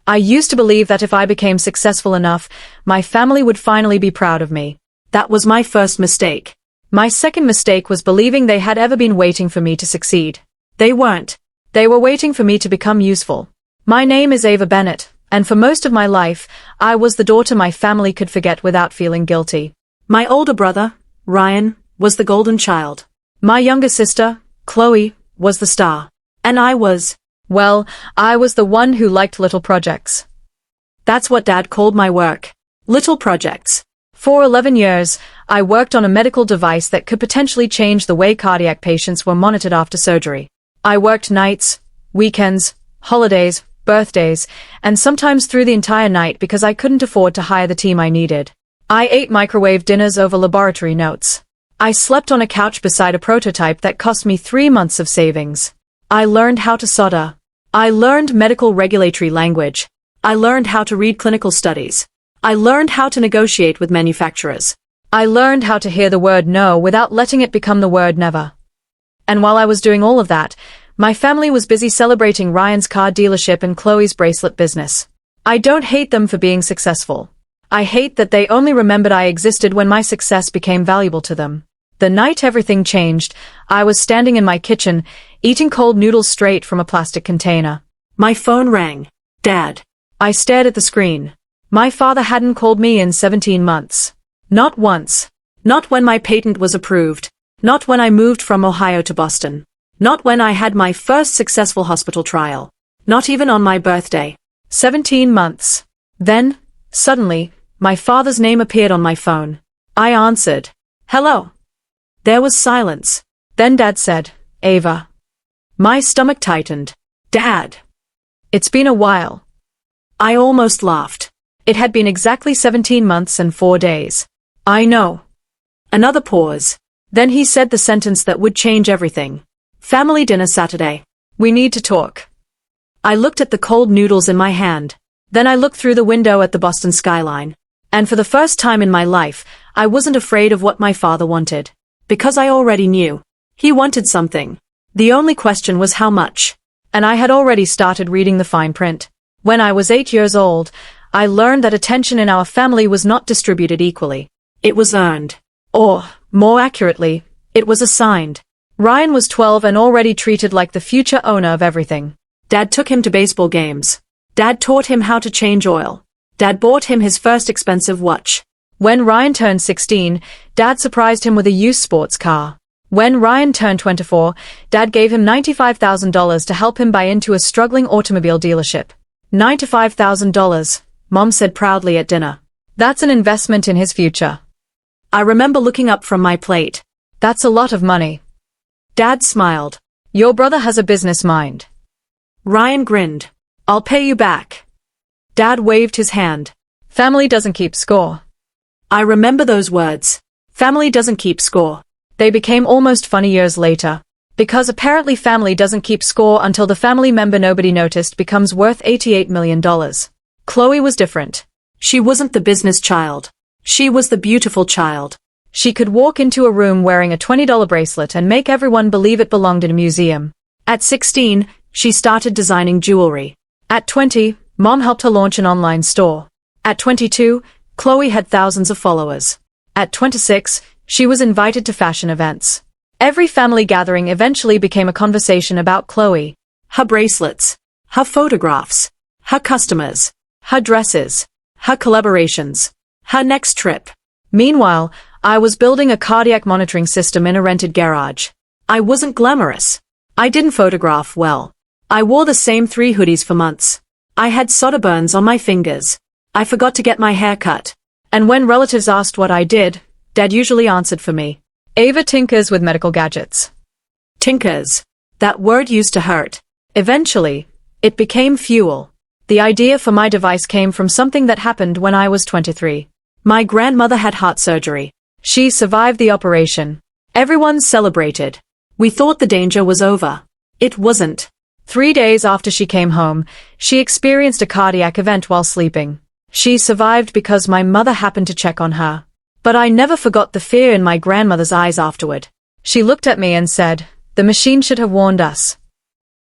I used to believe that if I became successful enough, my family would finally be proud of me. That was my first mistake. My second mistake was believing they had ever been waiting for me to succeed. They weren't. They were waiting for me to become useful. My name is Ava Bennett, and for most of my life, I was the daughter my family could forget without feeling guilty. My older brother, Ryan, was the golden child. My younger sister, Chloe, was the star. And I was the one who liked little projects. That's what Dad called my work. Little projects. For 11 years, I worked on a medical device that could potentially change the way cardiac patients were monitored after surgery. I worked nights, weekends, holidays, birthdays, and sometimes through the entire night because I couldn't afford to hire the team I needed. I ate microwave dinners over laboratory notes. I slept on a couch beside a prototype that cost me 3 months of savings. I learned how to solder. I learned medical regulatory language. I learned how to read clinical studies. I learned how to negotiate with manufacturers. I learned how to hear the word no without letting it become the word never. And while I was doing all of that, my family was busy celebrating Ryan's car dealership and Chloe's bracelet business. I don't hate them for being successful. I hate that they only remembered I existed when my success became valuable to them. The night everything changed, I was standing in my kitchen, eating cold noodles straight from a plastic container. My phone rang. Dad. I stared at the screen. My father hadn't called me in 17 months. Not once. Not when my patent was approved. Not when I moved from Ohio to Boston. Not when I had my first successful hospital trial. Not even on my birthday. 17 months. Then, suddenly, my father's name appeared on my phone. I answered. Hello. There was silence. Then Dad said, Ava. My stomach tightened. Dad. It's been a while. I almost laughed. It had been exactly 17 months and 4 days. I know. Another pause. Then he said the sentence that would change everything. Family dinner Saturday. We need to talk. I looked at the cold noodles in my hand. Then I looked through the window at the Boston skyline. And for the first time in my life, I wasn't afraid of what my father wanted. Because I already knew. He wanted something. The only question was how much. And I had already started reading the fine print. When I was 8 years old, I learned that attention in our family was not distributed equally. It was earned. Or, more accurately, it was assigned. Ryan was 12 and already treated like the future owner of everything. Dad took him to baseball games. Dad taught him how to change oil. Dad bought him his first expensive watch. When Ryan turned 16, Dad surprised him with a used sports car. When Ryan turned 24, Dad gave him $95,000 to help him buy into a struggling automobile dealership. $95,000, Mom said proudly at dinner. That's an investment in his future. I remember looking up from my plate. That's a lot of money. Dad smiled. Your brother has a business mind. Ryan grinned. I'll pay you back. Dad waved his hand. Family doesn't keep score. I remember those words. Family doesn't keep score. They became almost funny years later. Because apparently family doesn't keep score until the family member nobody noticed becomes worth $88 million. Chloe was different. She wasn't the business child. She was the beautiful child. She could walk into a room wearing a $20 bracelet and make everyone believe it belonged in a museum. At 16, she started designing jewelry. At 20, Mom helped her launch an online store. At 22, Chloe had thousands of followers. At 26, she was invited to fashion events. Every family gathering eventually became a conversation about Chloe. Her bracelets. Her photographs. Her customers. Her dresses. Her collaborations. Her next trip. Meanwhile, I was building a cardiac monitoring system in a rented garage. I wasn't glamorous. I didn't photograph well. I wore the same 3 hoodies for months. I had solder burns on my fingers. I forgot to get my hair cut. And when relatives asked what I did, Dad usually answered for me. Ava tinkers with medical gadgets. Tinkers. That word used to hurt. Eventually, it became fuel. The idea for my device came from something that happened when I was 23. My grandmother had heart surgery. She survived the operation. Everyone celebrated. We thought the danger was over. It wasn't. 3 days after she came home, she experienced a cardiac event while sleeping. She survived because my mother happened to check on her. But I never forgot the fear in my grandmother's eyes afterward. She looked at me and said, "The machine should have warned us."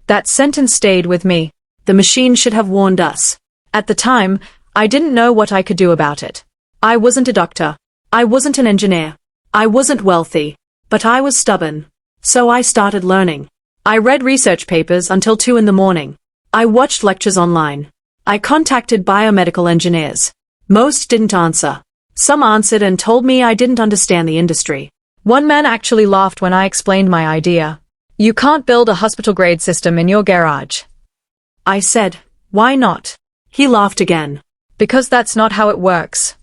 That sentence stayed with me. The machine should have warned us. At the time, I didn't know what I could do about it. I wasn't a doctor. I wasn't an engineer. I wasn't wealthy. But I was stubborn. So I started learning. I read research papers until 2 in the morning. I watched lectures online. I contacted biomedical engineers. Most didn't answer. Some answered and told me I didn't understand the industry. One man actually laughed when I explained my idea. You can't build a hospital-grade system in your garage. I said, why not? He laughed again. Because that's not how it works.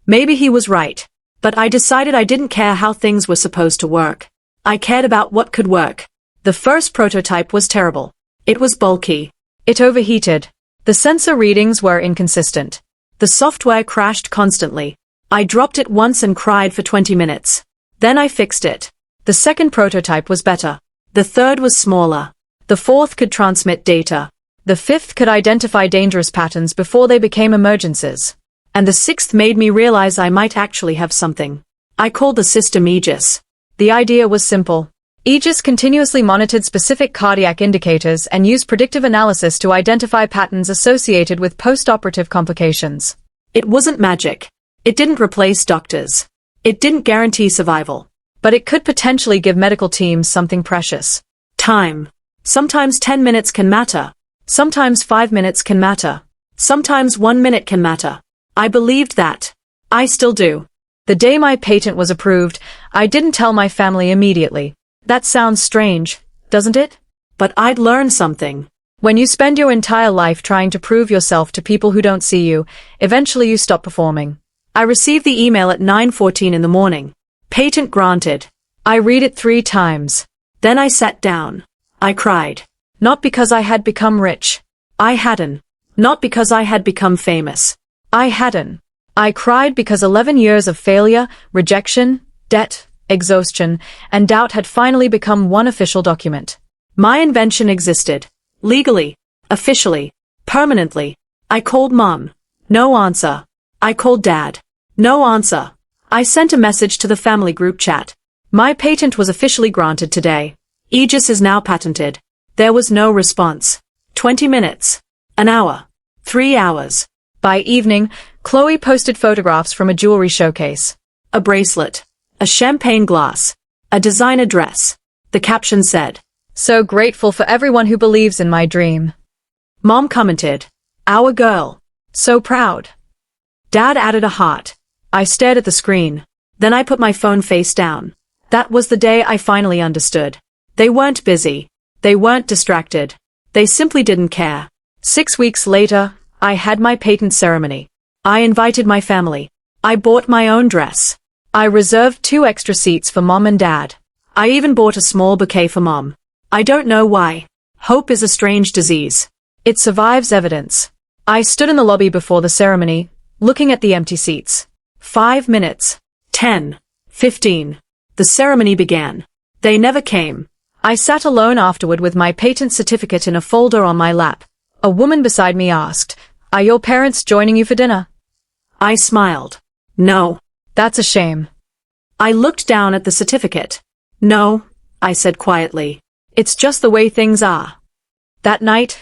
Maybe he was right. But I decided I didn't care how things were supposed to work. I cared about what could work. The first prototype was terrible. It was bulky. It overheated. The sensor readings were inconsistent. The software crashed constantly. I dropped it once and cried for 20 minutes. Then I fixed it. The second prototype was better. The third was smaller. The fourth could transmit data. The fifth could identify dangerous patterns before they became emergencies. And the sixth made me realize I might actually have something. I called the system Aegis. The idea was simple. Aegis continuously monitored specific cardiac indicators and used predictive analysis to identify patterns associated with post-operative complications. It wasn't magic. It didn't replace doctors. It didn't guarantee survival. But it could potentially give medical teams something precious. Time. Sometimes 10 minutes can matter. Sometimes 5 minutes can matter. Sometimes 1 minute can matter. I believed that. I still do. The day my patent was approved, I didn't tell my family immediately. That sounds strange, doesn't it? But I'd learned something. When you spend your entire life trying to prove yourself to people who don't see you, eventually you stop performing. I received the email at 9:14 in the morning. Patent granted. I read it 3 times. Then I sat down. I cried. Not because I had become rich. I hadn't. Not because I had become famous. I hadn't. I cried because 11 years of failure, rejection, debt, exhaustion, and doubt had finally become one official document. My invention existed. Legally. Officially. Permanently. I called Mom. No answer. I called Dad. No answer. I sent a message to the family group chat. My patent was officially granted today. Aegis is now patented. There was no response. 20 minutes. An hour. 3 hours. By evening, Chloe posted photographs from a jewelry showcase. A bracelet. A champagne glass. A designer dress. The caption said, "So grateful for everyone who believes in my dream." Mom commented, "Our girl. So proud." Dad added a heart. I stared at the screen. Then I put my phone face down. That was the day I finally understood. They weren't busy. They weren't distracted. They simply didn't care. 6 weeks later, I had my patent ceremony. I invited my family. I bought my own dress. I reserved 2 extra seats for Mom and Dad. I even bought a small bouquet for Mom. I don't know why. Hope is a strange disease. It survives evidence. I stood in the lobby before the ceremony, looking at the empty seats. 5 minutes. 10. 15. The ceremony began. They never came. I sat alone afterward with my patent certificate in a folder on my lap. A woman beside me asked, "Are your parents joining you for dinner?" I smiled. "No." "That's a shame." I looked down at the certificate. "No," I said quietly. "It's just the way things are." That night,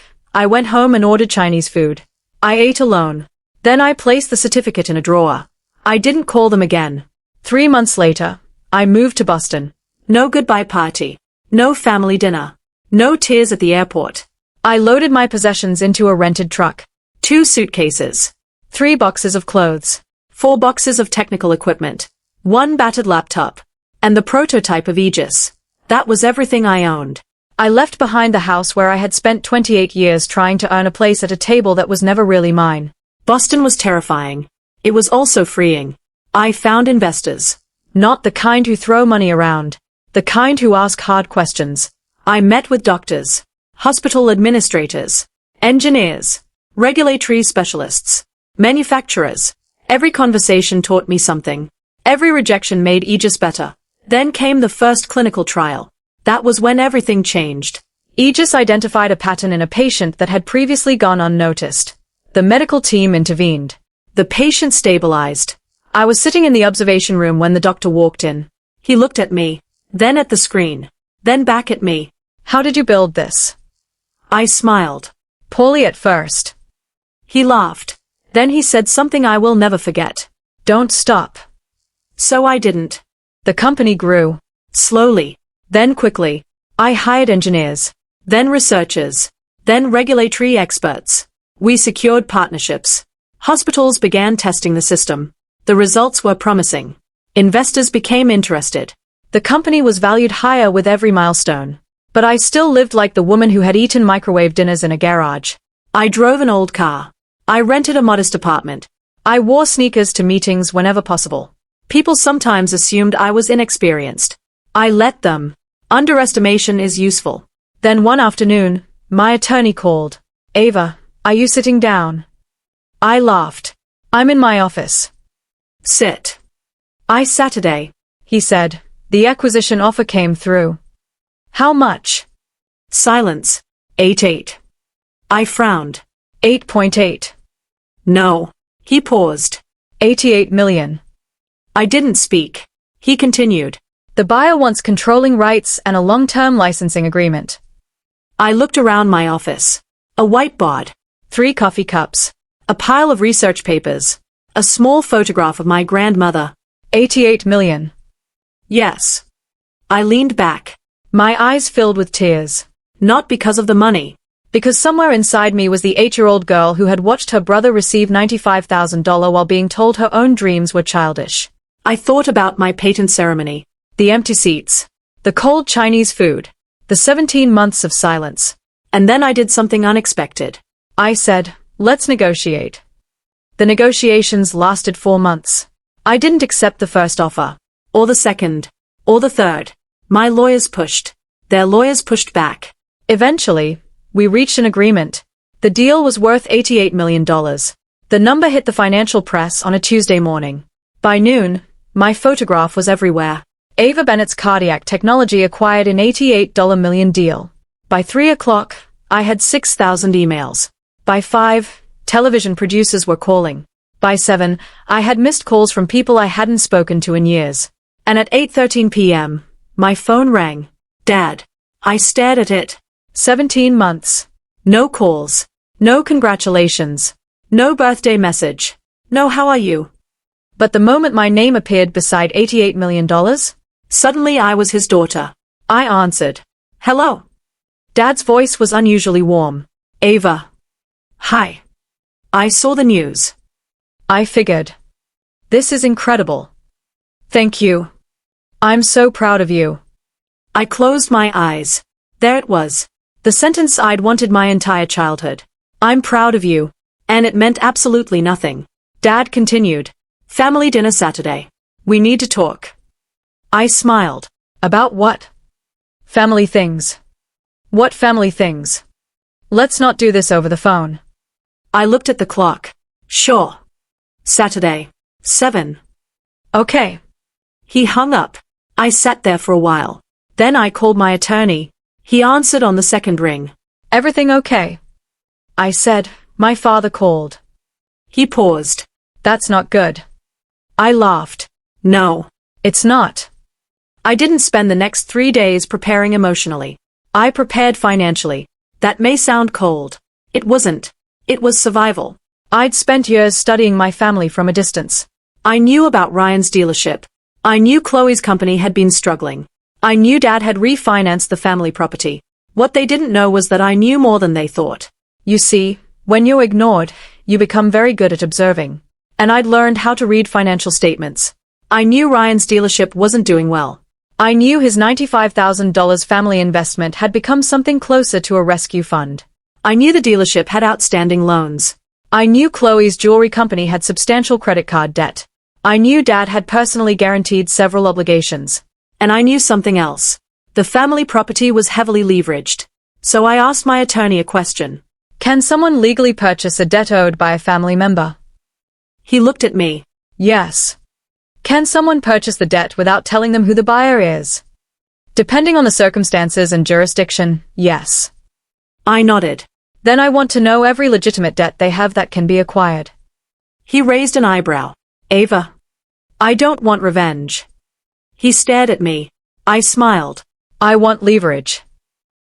I went home and ordered Chinese food. I ate alone. Then I placed the certificate in a drawer. I didn't call them again. 3 months later, I moved to Boston. No goodbye party. No family dinner. No tears at the airport. I loaded my possessions into a rented truck. 2 suitcases. 3 boxes of clothes. 4 boxes of technical equipment. 1 battered laptop. And the prototype of Aegis. That was everything I owned. I left behind the house where I had spent 28 years trying to earn a place at a table that was never really mine. Boston was terrifying. It was also freeing. I found investors. Not the kind who throw money around. The kind who ask hard questions. I met with doctors, hospital administrators, engineers, regulatory specialists, manufacturers. Every conversation taught me something. Every rejection made Aegis better. Then came the first clinical trial. That was when everything changed. Aegis identified a pattern in a patient that had previously gone unnoticed. The medical team intervened. The patient stabilized. I was sitting in the observation room when the doctor walked in. He looked at me, then at the screen, then back at me. "How did you build this?" I smiled. "Poorly at first." He laughed. Then he said something I will never forget. Don't stop. So I didn't. The company grew. Slowly. Then quickly. I hired engineers. Then researchers. Then regulatory experts. We secured partnerships. Hospitals began testing the system. The results were promising. Investors became interested. The company was valued higher with every milestone. But I still lived like the woman who had eaten microwave dinners in a garage. I drove an old car. I rented a modest apartment. I wore sneakers to meetings whenever possible. People sometimes assumed I was inexperienced. I let them. Underestimation is useful. Then one afternoon, my attorney called. Ava, are you sitting down? I laughed. I'm in my office. Sit. Saturday, he said. The acquisition offer came through. How much? Silence. 8.8. I frowned. 8.8. No. He paused. 88 million. I didn't speak. He continued. The buyer wants controlling rights and a long-term licensing agreement. I looked around my office. A whiteboard. 3 coffee cups. A pile of research papers. A small photograph of my grandmother. 88 million. Yes. I leaned back. My eyes filled with tears. Not because of the money. Because somewhere inside me was the 8-year-old girl who had watched her brother receive $95,000 while being told her own dreams were childish. I thought about my patent ceremony. The empty seats. The cold Chinese food. The 17 months of silence. And then I did something unexpected. I said, let's negotiate. The negotiations lasted 4 months. I didn't accept the first offer. Or the second. Or the third. My lawyers pushed. Their lawyers pushed back. Eventually, we reached an agreement. The deal was worth $88 million. The number hit the financial press on a Tuesday morning. By noon, my photograph was everywhere. Ava Bennett's cardiac technology acquired an $88 million deal. By 3 o'clock, I had 6,000 emails. By 5, television producers were calling. By 7, I had missed calls from people I hadn't spoken to in years. And at 8:13 p.m., my phone rang. Dad. I stared at it. 17 months. No calls. No congratulations. No birthday message. No how are you? But the moment my name appeared beside $88 million, suddenly I was his daughter. I answered. Hello. Dad's voice was unusually warm. Ava. Hi. I saw the news. I figured. This is incredible. Thank you. I'm so proud of you. I closed my eyes. There it was. The sentence I'd wanted my entire childhood. I'm proud of you. And it meant absolutely nothing. Dad continued. Family dinner Saturday. We need to talk. I smiled. About what? Family things. What family things? Let's not do this over the phone. I looked at the clock. Sure. Saturday. 7. Okay. He hung up. I sat there for a while. Then I called my attorney. He answered on the second ring. Everything okay? I said, my father called. He paused. That's not good. I laughed. No. It's not. I didn't spend the next 3 days preparing emotionally. I prepared financially. That may sound cold. It wasn't. It was survival. I'd spent years studying my family from a distance. I knew about Ryan's dealership. I knew Chloe's company had been struggling. I knew Dad had refinanced the family property. What they didn't know was that I knew more than they thought. You see, when you're ignored, you become very good at observing. And I'd learned how to read financial statements. I knew Ryan's dealership wasn't doing well. I knew his $95,000 family investment had become something closer to a rescue fund. I knew the dealership had outstanding loans. I knew Chloe's jewelry company had substantial credit card debt. I knew Dad had personally guaranteed several obligations. And I knew something else. The family property was heavily leveraged. So I asked my attorney a question. Can someone legally purchase a debt owed by a family member? He looked at me. Yes. Can someone purchase the debt without telling them who the buyer is? Depending on the circumstances and jurisdiction, yes. I nodded. Then I want to know every legitimate debt they have that can be acquired. He raised an eyebrow. Ava. I don't want revenge. He stared at me. I smiled. I want leverage.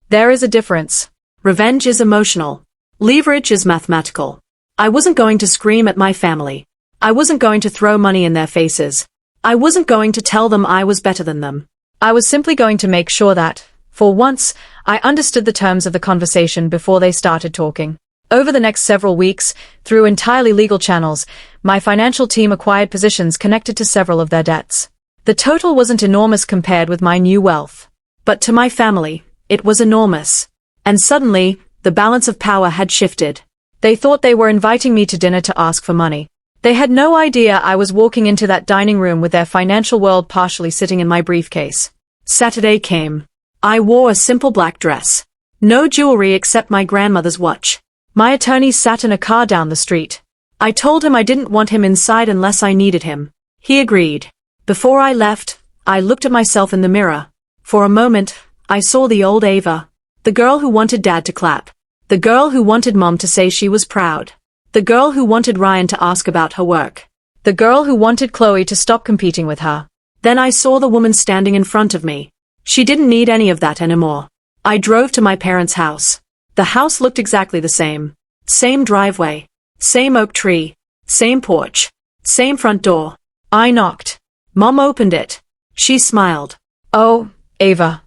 There is a difference. Revenge is emotional. Leverage is mathematical. I wasn't going to scream at my family. I wasn't going to throw money in their faces. I wasn't going to tell them I was better than them. I was simply going to make sure that, for once, I understood the terms of the conversation before they started talking. Over the next several weeks, through entirely legal channels, my financial team acquired positions connected to several of their debts. The total wasn't enormous compared with my new wealth. But to my family, it was enormous. And suddenly, the balance of power had shifted. They thought they were inviting me to dinner to ask for money. They had no idea I was walking into that dining room with their financial world partially sitting in my briefcase. Saturday came. I wore a simple black dress. No jewelry except my grandmother's watch. My attorney sat in a car down the street. I told him I didn't want him inside unless I needed him. He agreed. Before I left, I looked at myself in the mirror. For a moment, I saw the old Ava. The girl who wanted Dad to clap. The girl who wanted Mom to say she was proud. The girl who wanted Ryan to ask about her work. The girl who wanted Chloe to stop competing with her. Then I saw the woman standing in front of me. She didn't need any of that anymore. I drove to my parents' house. The house looked exactly the same. Same driveway. Same oak tree. Same porch. Same front door. I knocked. Mom opened it. She smiled. "Oh, Ava."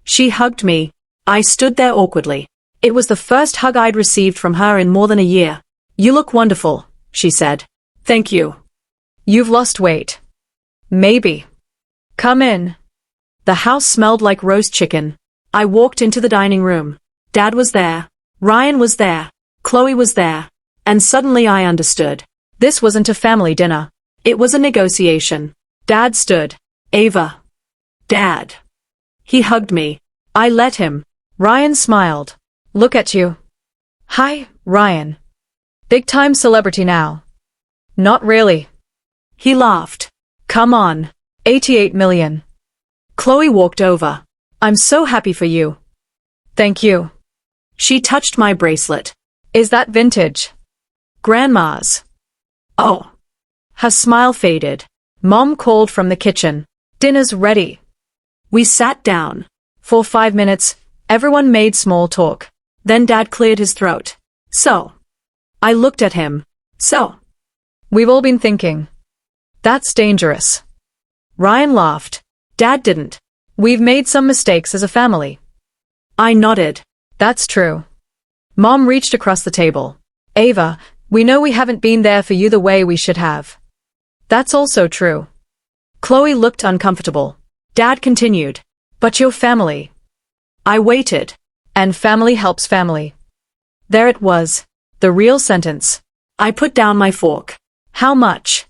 She hugged me. I stood there awkwardly. It was the first hug I'd received from her in more than a year. "You look wonderful," she said. "Thank you." "You've lost weight." "Maybe." "Come in." The house smelled like roast chicken. I walked into the dining room. Dad was there. Ryan was there. Chloe was there. And suddenly I understood. This wasn't a family dinner. It was a negotiation. Dad stood. "Ava." "Dad." He hugged me. I let him. Ryan smiled. "Look at you." "Hi, Ryan. Big-time celebrity now." "Not really." He laughed. "Come on. 88 million. Chloe walked over. "I'm so happy for you." "Thank you." She touched my bracelet. "Is that vintage?" "Grandma's." "Oh." Her smile faded. Mom called from the kitchen. "Dinner's ready." We sat down. For 5 minutes, everyone made small talk. Then Dad cleared his throat. "So." I looked at him. "So." "We've all been thinking. That's dangerous." Ryan laughed. Dad didn't. "We've made some mistakes as a family." I nodded. "That's true." Mom reached across the table. "Ava, we know we haven't been there for you the way we should have." "That's also true." Chloe looked uncomfortable. Dad continued. "But your family." I waited. "And family helps family." There it was. The real sentence. I put down my fork. "How much?"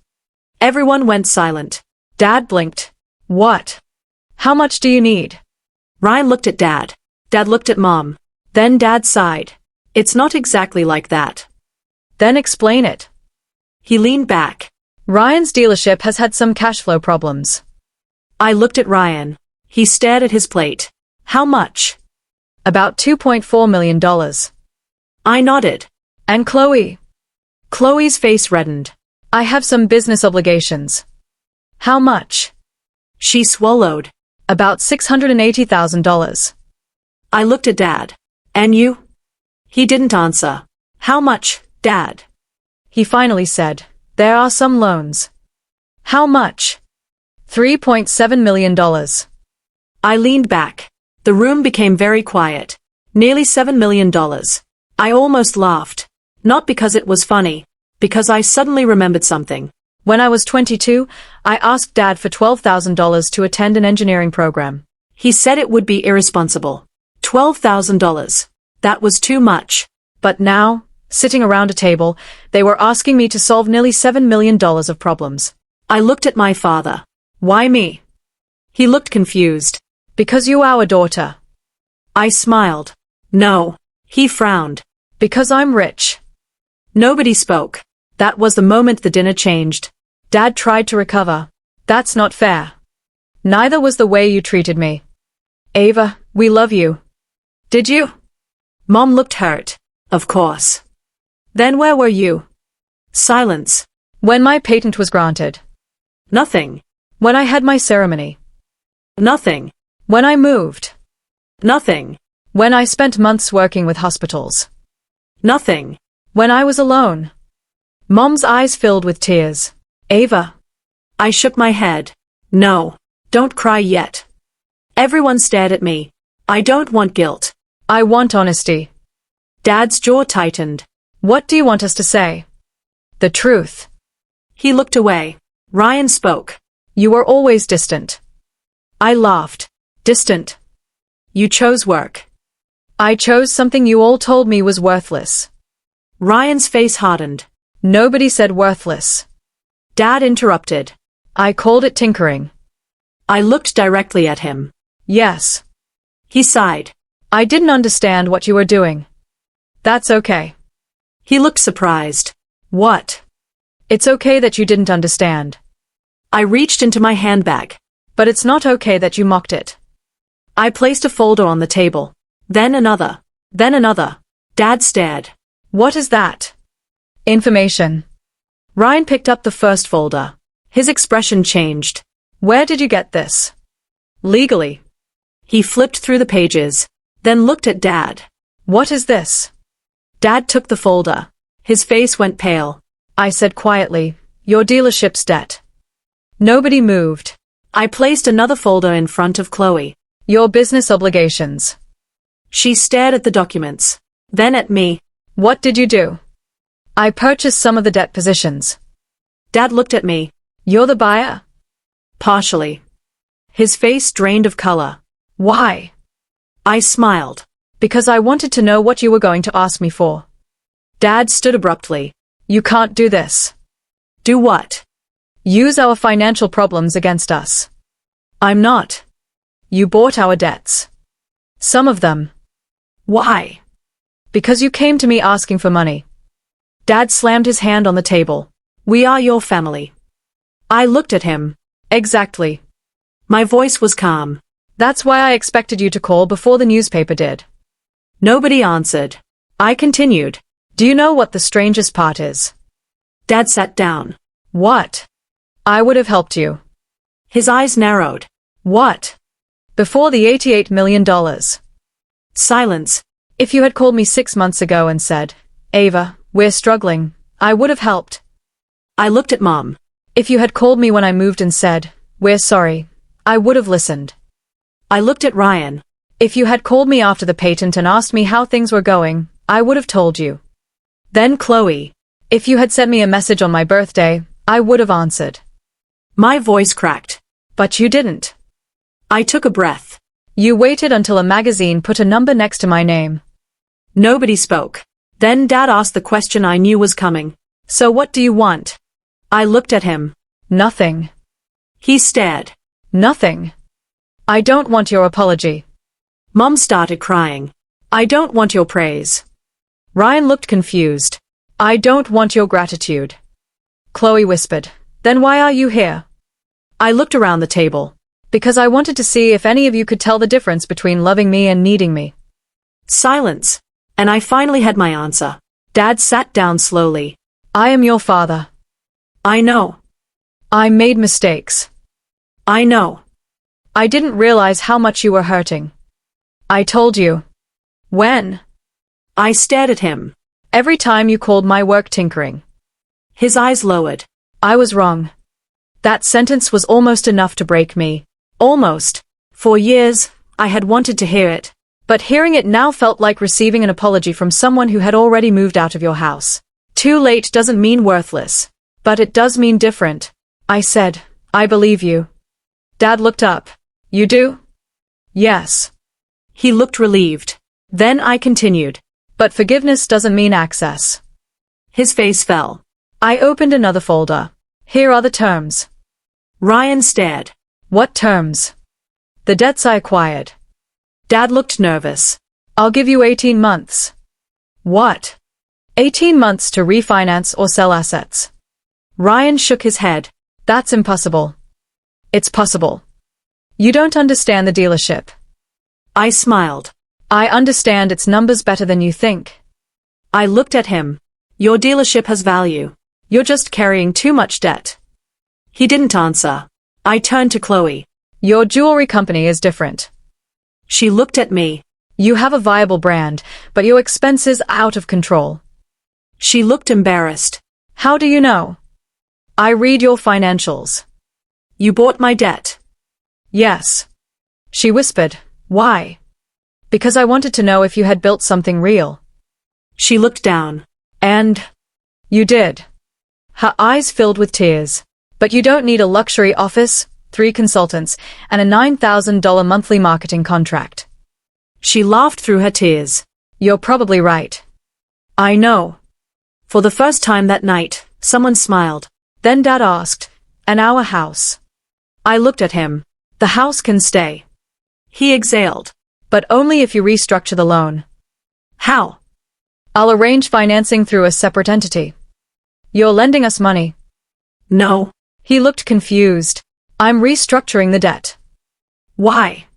Everyone went silent. Dad blinked. "What? How much do you need?" Ryan looked at Dad. Dad looked at Mom. Then Dad sighed. "It's not exactly like that." "Then explain it." He leaned back. "Ryan's dealership has had some cash flow problems." I looked at Ryan. He stared at his plate. "How much?" "About $2.4 million. I nodded. "And Chloe?" Chloe's face reddened. "I have some business obligations." "How much?" She swallowed. "About $680,000. I looked at Dad. "And you?" He didn't answer. "How much, Dad?" He finally said, "There are some loans." "How much?" $3.7 million. I leaned back. The room became very quiet. Nearly $7 million. I almost laughed. Not because it was funny. Because I suddenly remembered something. When I was 22, I asked Dad for $12,000 to attend an engineering program. He said it would be irresponsible. $12,000. That was too much. But now, sitting around a table, they were asking me to solve nearly $7 million of problems. I looked at my father. "Why me?" He looked confused. "Because you're our daughter." I smiled. "No." He frowned. "Because I'm rich." Nobody spoke. That was the moment the dinner changed. Dad tried to recover. "That's not fair. Neither was the way you treated me." "Ava, we love you." "Did you?" Mom looked hurt. "Of course." "Then where were you?" Silence. "When my patent was granted." "Nothing." "When I had my ceremony." "Nothing." "When I moved." "Nothing." "When I spent months working with hospitals." "Nothing." When I was alone. Mom's eyes filled with tears. Ava. I shook my head. No. Don't cry yet. Everyone stared at me. I don't want guilt. I want honesty. Dad's jaw tightened. What do you want us to say? The truth. He looked away. Ryan spoke. You were always distant. I laughed. Distant. You chose work. I chose something you all told me was worthless. Ryan's face hardened. Nobody said worthless. Dad interrupted. I called it tinkering. I looked directly at him. Yes. He sighed. I didn't understand what you were doing. That's okay. He looked surprised. What? It's okay that you didn't understand. I reached into my handbag. But it's not okay that you mocked it. I placed a folder on the table. Then another. Then another. Dad stared. What is that? Information. Ryan picked up the first folder. His expression changed. Where did you get this? Legally. He flipped through the pages, then looked at Dad. What is this? Dad took the folder. His face went pale. I said quietly, your dealership's debt. Nobody moved. I placed another folder in front of Chloe. Your business obligations. She stared at the documents, then at me. What did you do? I purchased some of the debt positions. Dad looked at me. You're the buyer? Partially. His face drained of color. Why? I smiled. Because I wanted to know what you were going to ask me for. Dad stood abruptly. You can't do this. Do what? Use our financial problems against us. I'm not. You bought our debts. Some of them. Why? Because you came to me asking for money. Dad slammed his hand on the table. We are your family. I looked at him. Exactly. My voice was calm. That's why I expected you to call before the newspaper did. Nobody answered. I continued. Do you know what the strangest part is? Dad sat down. What? I would have helped you. His eyes narrowed. What? Before the $88 million. Silence. If you had called me 6 months ago and said, Ava, we're struggling, I would have helped. I looked at Mom. If you had called me when I moved and said, we're sorry, I would have listened. I looked at Ryan. If you had called me after the patent and asked me how things were going, I would have told you. Then Chloe. If you had sent me a message on my birthday, I would have answered. My voice cracked. But you didn't. I took a breath. You waited until a magazine put a number next to my name. Nobody spoke. Then Dad asked the question I knew was coming. So what do you want? I looked at him. Nothing. He stared. Nothing. I don't want your apology. Mom started crying. I don't want your praise. Ryan looked confused. I don't want your gratitude. Chloe whispered. Then why are you here? I looked around the table. Because I wanted to see if any of you could tell the difference between loving me and needing me. Silence. And I finally had my answer. Dad sat down slowly. I am your father. I know. I made mistakes. I know. I didn't realize how much you were hurting. I told you. When? I stared at him. Every time you called my work tinkering. His eyes lowered. I was wrong. That sentence was almost enough to break me. Almost. For years, I had wanted to hear it. But hearing it now felt like receiving an apology from someone who had already moved out of your house. Too late doesn't mean worthless. But it does mean different. I said, I believe you. Dad looked up. You do? Yes. He looked relieved. Then I continued. But forgiveness doesn't mean access. His face fell. I opened another folder. Here are the terms. Ryan stared. What terms? The debts I acquired. Dad looked nervous. I'll give you 18 months. What? 18 months to refinance or sell assets. Ryan shook his head. That's impossible. It's possible. You don't understand the dealership. I smiled. I understand its numbers better than you think. I looked at him. Your dealership has value. You're just carrying too much debt. He didn't answer. I turned to Chloe. Your jewelry company is different. She looked at me. You have a viable brand, but your expenses are out of control. She looked embarrassed. How do you know? I read your financials. You bought my debt. Yes. She whispered. Why? Because I wanted to know if you had built something real. She looked down. And you did. Her eyes filled with tears. But you don't need a luxury office, 3 consultants, and a $9,000 monthly marketing contract. She laughed through her tears. You're probably right. I know. For the first time that night, someone smiled. Then Dad asked, and our house? I looked at him. The house can stay. He exhaled. But only if you restructure the loan. How? I'll arrange financing through a separate entity. You're lending us money. No. He looked confused. I'm restructuring the debt. Why?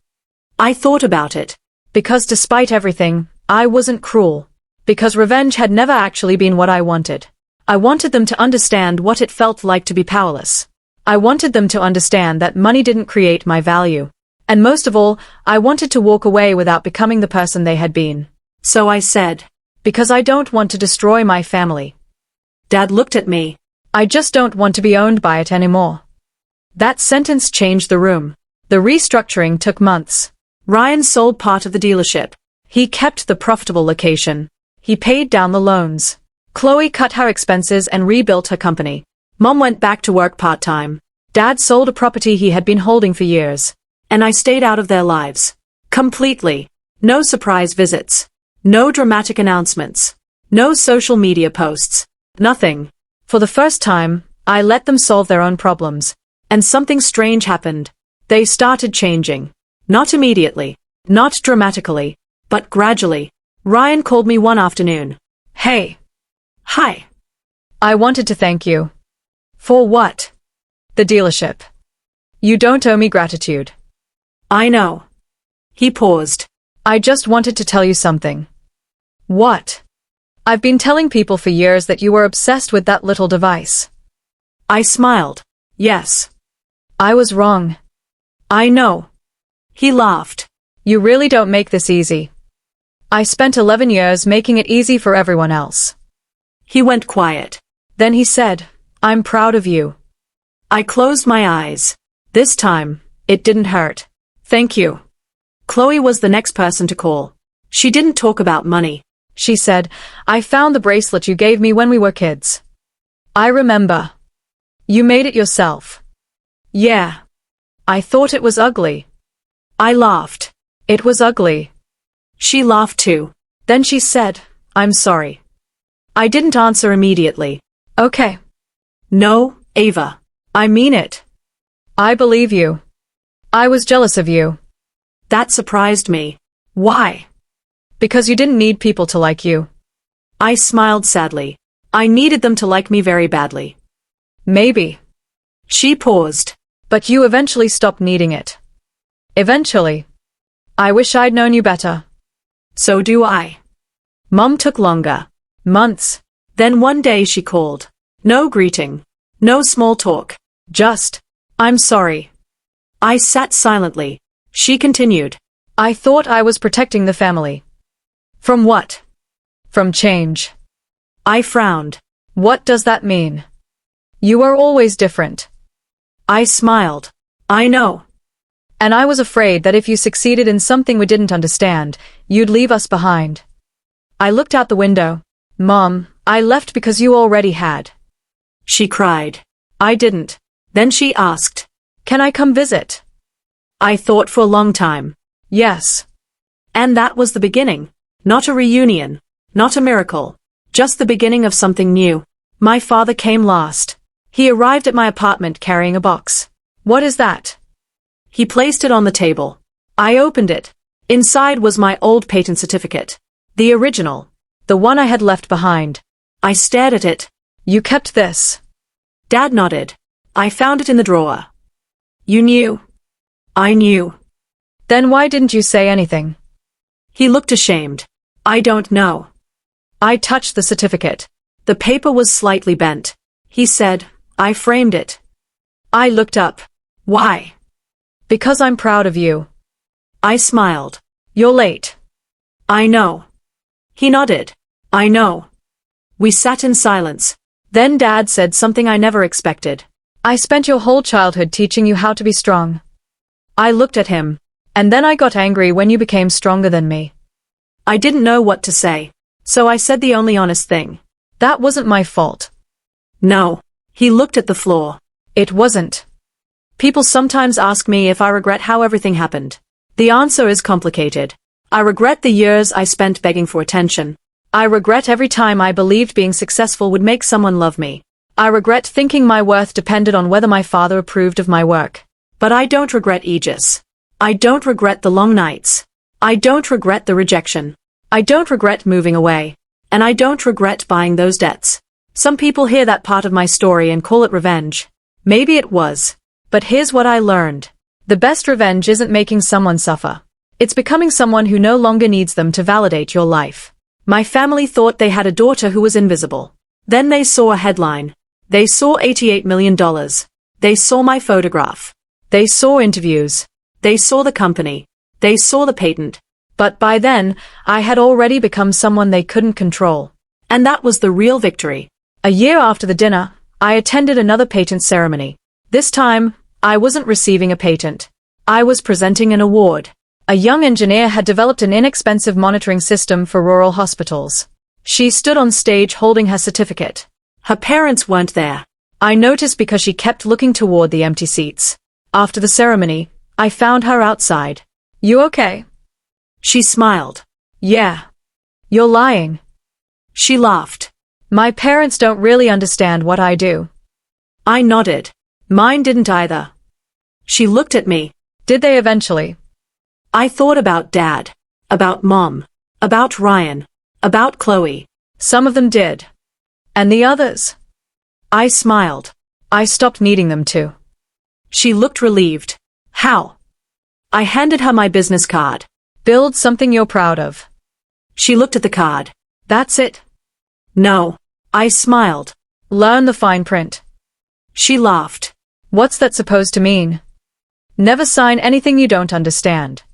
I thought about it. Because despite everything, I wasn't cruel. Because revenge had never actually been what I wanted. I wanted them to understand what it felt like to be powerless. I wanted them to understand that money didn't create my value. And most of all, I wanted to walk away without becoming the person they had been. So I said, because I don't want to destroy my family. Dad looked at me. I just don't want to be owned by it anymore. That sentence changed the room. The restructuring took months. Ryan sold part of the dealership. He kept the profitable location. He paid down the loans. Chloe cut her expenses and rebuilt her company. Mom went back to work part-time. Dad sold a property he had been holding for years. And I stayed out of their lives. Completely. No surprise visits. No dramatic announcements. No social media posts. Nothing. For the first time, I let them solve their own problems. And something strange happened. They started changing. Not immediately. Not dramatically. But gradually. Ryan called me one afternoon. Hey. Hi. I wanted to thank you. For what? The dealership. You don't owe me gratitude. I know. He paused. I just wanted to tell you something. What? I've been telling people for years that you were obsessed with that little device. I smiled. Yes. I was wrong. I know. He laughed. You really don't make this easy. I spent 11 years making it easy for everyone else. He went quiet. Then he said, I'm proud of you. I closed my eyes. This time, it didn't hurt. Thank you. Chloe was the next person to call. She didn't talk about money. She said, I found the bracelet you gave me when we were kids. I remember. You made it yourself. Yeah. I thought it was ugly. I laughed. It was ugly. She laughed too. Then she said, I'm sorry. I didn't answer immediately. Okay. No, Ava. I mean it. I believe you. I was jealous of you. That surprised me. Why? Because you didn't need people to like you. I smiled sadly. I needed them to like me very badly. Maybe. She paused. But you eventually stopped needing it. Eventually. I wish I'd known you better. So do I. Mom took longer. Months. Then one day she called. No greeting. No small talk. Just, I'm sorry. I sat silently. She continued. I thought I was protecting the family. From what? From change. I frowned. What does that mean? You are always different. I smiled. I know. And I was afraid that if you succeeded in something we didn't understand, you'd leave us behind. I looked out the window. Mom, I left because you already had. She cried. I didn't. Then she asked. Can I come visit? I thought for a long time. Yes. And that was the beginning. Not a reunion. Not a miracle. Just the beginning of something new. My father came last. He arrived at my apartment carrying a box. What is that? He placed it on the table. I opened it. Inside was my old patent certificate. The original. The one I had left behind. I stared at it. You kept this? Dad nodded. I found it in the drawer. You knew. I knew. Then why didn't you say anything? He looked ashamed. I don't know. I touched the certificate. The paper was slightly bent. He said, I framed it. I looked up. Why? Because I'm proud of you. I smiled. You're late. I know. He nodded. I know. We sat in silence. Then Dad said something I never expected. I spent your whole childhood teaching you how to be strong. I looked at him. And then I got angry when you became stronger than me. I didn't know what to say. So I said the only honest thing. That wasn't my fault. No. He looked at the floor. It wasn't. People sometimes ask me if I regret how everything happened. The answer is complicated. I regret the years I spent begging for attention. I regret every time I believed being successful would make someone love me. I regret thinking my worth depended on whether my father approved of my work. But I don't regret Aegis. I don't regret the long nights. I don't regret the rejection. I don't regret moving away. And I don't regret buying those debts. Some people hear that part of my story and call it revenge. Maybe it was. But here's what I learned. The best revenge isn't making someone suffer. It's becoming someone who no longer needs them to validate your life. My family thought they had a daughter who was invisible. Then they saw a headline. They saw $88 million. They saw my photograph. They saw interviews. They saw the company. They saw the patent. But by then, I had already become someone they couldn't control. And that was the real victory. A year after the dinner, I attended another patent ceremony. This time, I wasn't receiving a patent. I was presenting an award. A young engineer had developed an inexpensive monitoring system for rural hospitals. She stood on stage holding her certificate. Her parents weren't there. I noticed because she kept looking toward the empty seats. After the ceremony, I found her outside. You okay? She smiled. Yeah. You're lying. She laughed. My parents don't really understand what I do. I nodded. Mine didn't either. She looked at me. Did they eventually? I thought about Dad. About Mom. About Ryan. About Chloe. Some of them did. And the others? I smiled. I stopped needing them to. She looked relieved. How? I handed her my business card. Build something you're proud of. She looked at the card. That's it? No. I smiled. Learn the fine print. She laughed. What's that supposed to mean? Never sign anything you don't understand.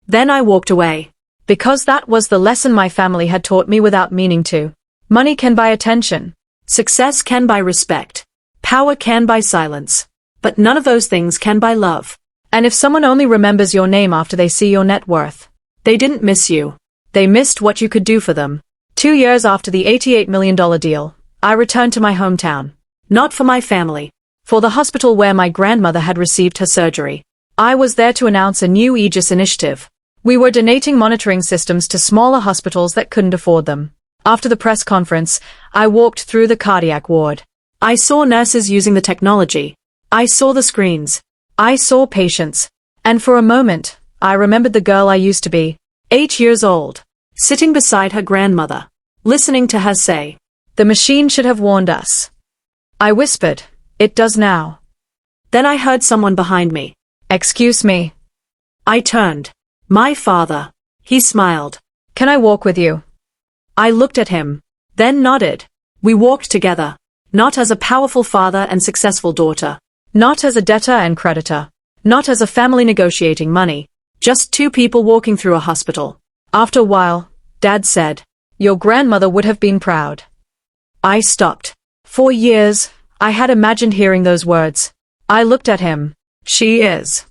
Then I walked away. Because that was the lesson my family had taught me without meaning to. Money can buy attention. Success can buy respect. Power can buy silence. But none of those things can buy love. And if someone only remembers your name after they see your net worth, they didn't miss you. They missed what you could do for them. 2 years after the $88 million deal, I returned to my hometown. Not for my family. For the hospital where my grandmother had received her surgery. I was there to announce a new Aegis initiative. We were donating monitoring systems to smaller hospitals that couldn't afford them. After the press conference, I walked through the cardiac ward. I saw nurses using the technology. I saw the screens. I saw patients. And for a moment, I remembered the girl I used to be, 8 years old, sitting beside her grandmother, listening to her say, "The machine should have warned us." I whispered, "It does now." Then I heard someone behind me. "Excuse me." I turned. My father. He smiled. "Can I walk with you?" I looked at him, then nodded. We walked together, not as a powerful father and successful daughter, not as a debtor and creditor, not as a family negotiating money, just two people walking through a hospital. After a while, Dad said, "Your grandmother would have been proud." I stopped. For years, I had imagined hearing those words. I looked at him. "She is."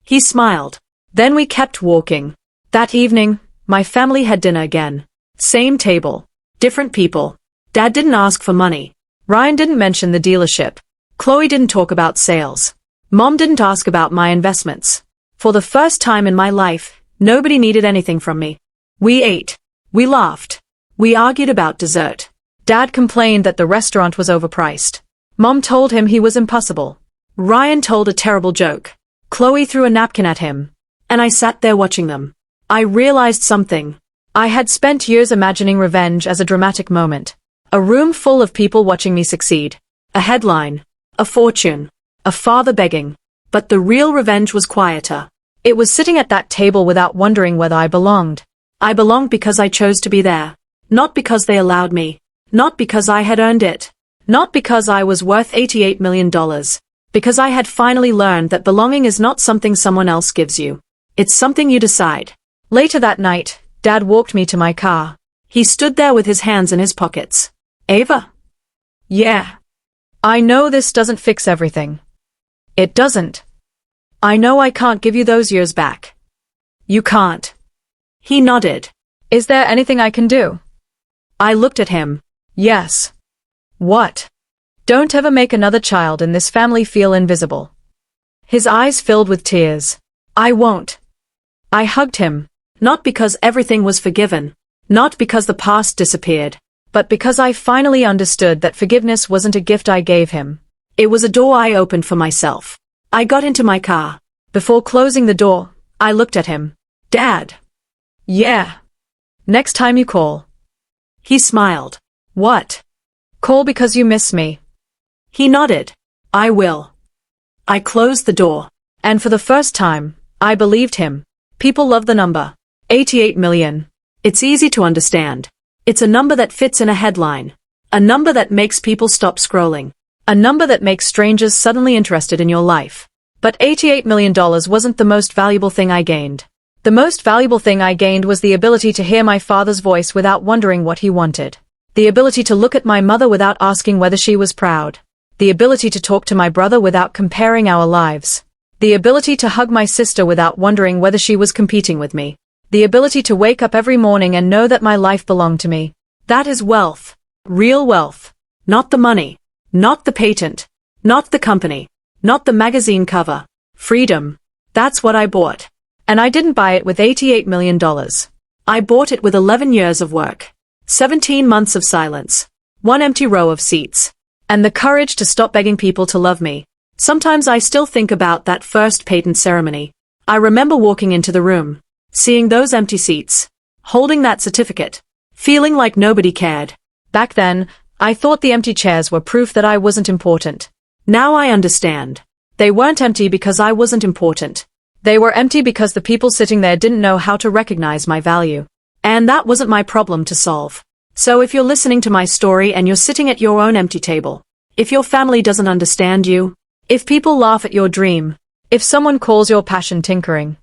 He smiled. Then we kept walking. That evening, my family had dinner again. Same table. Different people. Dad didn't ask for money. Ryan didn't mention the dealership. Chloe didn't talk about sales. Mom didn't ask about my investments. For the first time in my life, nobody needed anything from me. We ate. We laughed. We argued about dessert. Dad complained that the restaurant was overpriced. Mom told him he was impossible. Ryan told a terrible joke. Chloe threw a napkin at him. And I sat there watching them. I realized something. I had spent years imagining revenge as a dramatic moment. A room full of people watching me succeed. A headline. A fortune. A father begging. But the real revenge was quieter. It was sitting at that table without wondering whether I belonged. I belonged because I chose to be there. Not because they allowed me. Not because I had earned it. Not because I was worth $88 million. Because I had finally learned that belonging is not something someone else gives you. It's something you decide. Later that night, Dad walked me to my car. He stood there with his hands in his pockets. Ava? Yeah. I know this doesn't fix everything. It doesn't. I know I can't give you those years back. You can't. He nodded. Is there anything I can do? I looked at him. Yes. What? Don't ever make another child in this family feel invisible. His eyes filled with tears. I won't. I hugged him. Not because everything was forgiven. Not because the past disappeared. But because I finally understood that forgiveness wasn't a gift I gave him. It was a door I opened for myself. I got into my car. Before closing the door, I looked at him. Dad. Yeah. Next time you call. He smiled. What? Call because you miss me. He nodded. I will. I closed the door. And for the first time, I believed him. People love the number. 88 million. It's easy to understand. It's a number that fits in a headline. A number that makes people stop scrolling. A number that makes strangers suddenly interested in your life. But $88 million wasn't the most valuable thing I gained. The most valuable thing I gained was the ability to hear my father's voice without wondering what he wanted. The ability to look at my mother without asking whether she was proud. The ability to talk to my brother without comparing our lives. The ability to hug my sister without wondering whether she was competing with me. The ability to wake up every morning and know that my life belonged to me. That is wealth. Real wealth. Not the money. Not the patent. Not the company. Not the magazine cover. Freedom. That's what I bought. And I didn't buy it with $88 million. I bought it with 11 years of work. 17 months of silence. 1 empty row of seats. And the courage to stop begging people to love me. Sometimes I still think about that first patent ceremony. I remember walking into the room, seeing those empty seats, holding that certificate, feeling like nobody cared. Back then, I thought the empty chairs were proof that I wasn't important. Now I understand. They weren't empty because I wasn't important. They were empty because the people sitting there didn't know how to recognize my value. And that wasn't my problem to solve. So if you're listening to my story and you're sitting at your own empty table, if your family doesn't understand you, if people laugh at your dream, if someone calls your passion tinkering,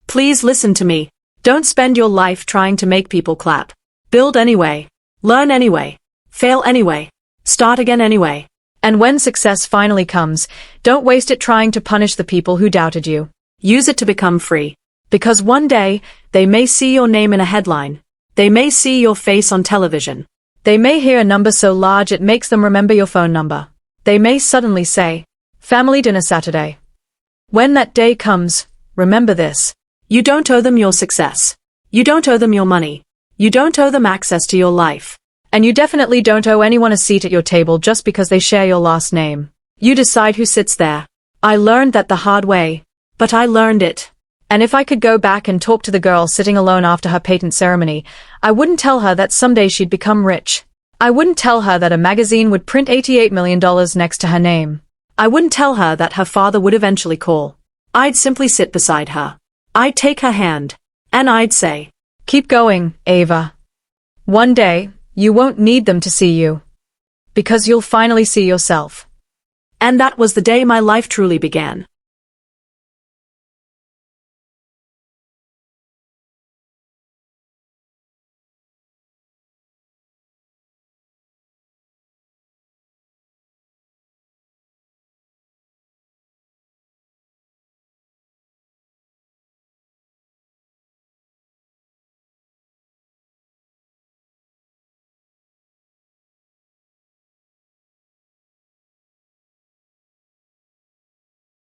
please listen to me. Don't spend your life trying to make people clap. Build anyway. Learn anyway. Fail anyway. Start again anyway. And when success finally comes, don't waste it trying to punish the people who doubted you. Use it to become free. Because one day, they may see your name in a headline. They may see your face on television. They may hear a number so large it makes them remember your phone number. They may suddenly say, "Family dinner Saturday." When that day comes, remember this. You don't owe them your success. You don't owe them your money. You don't owe them access to your life. And you definitely don't owe anyone a seat at your table just because they share your last name. You decide who sits there. I learned that the hard way. But I learned it. And if I could go back and talk to the girl sitting alone after her patent ceremony, I wouldn't tell her that someday she'd become rich. I wouldn't tell her that a magazine would print $88 million next to her name. I wouldn't tell her that her father would eventually call. I'd simply sit beside her. I'd take her hand. And I'd say, "Keep going, Ava. One day, you won't need them to see you. Because you'll finally see yourself." And that was the day my life truly began.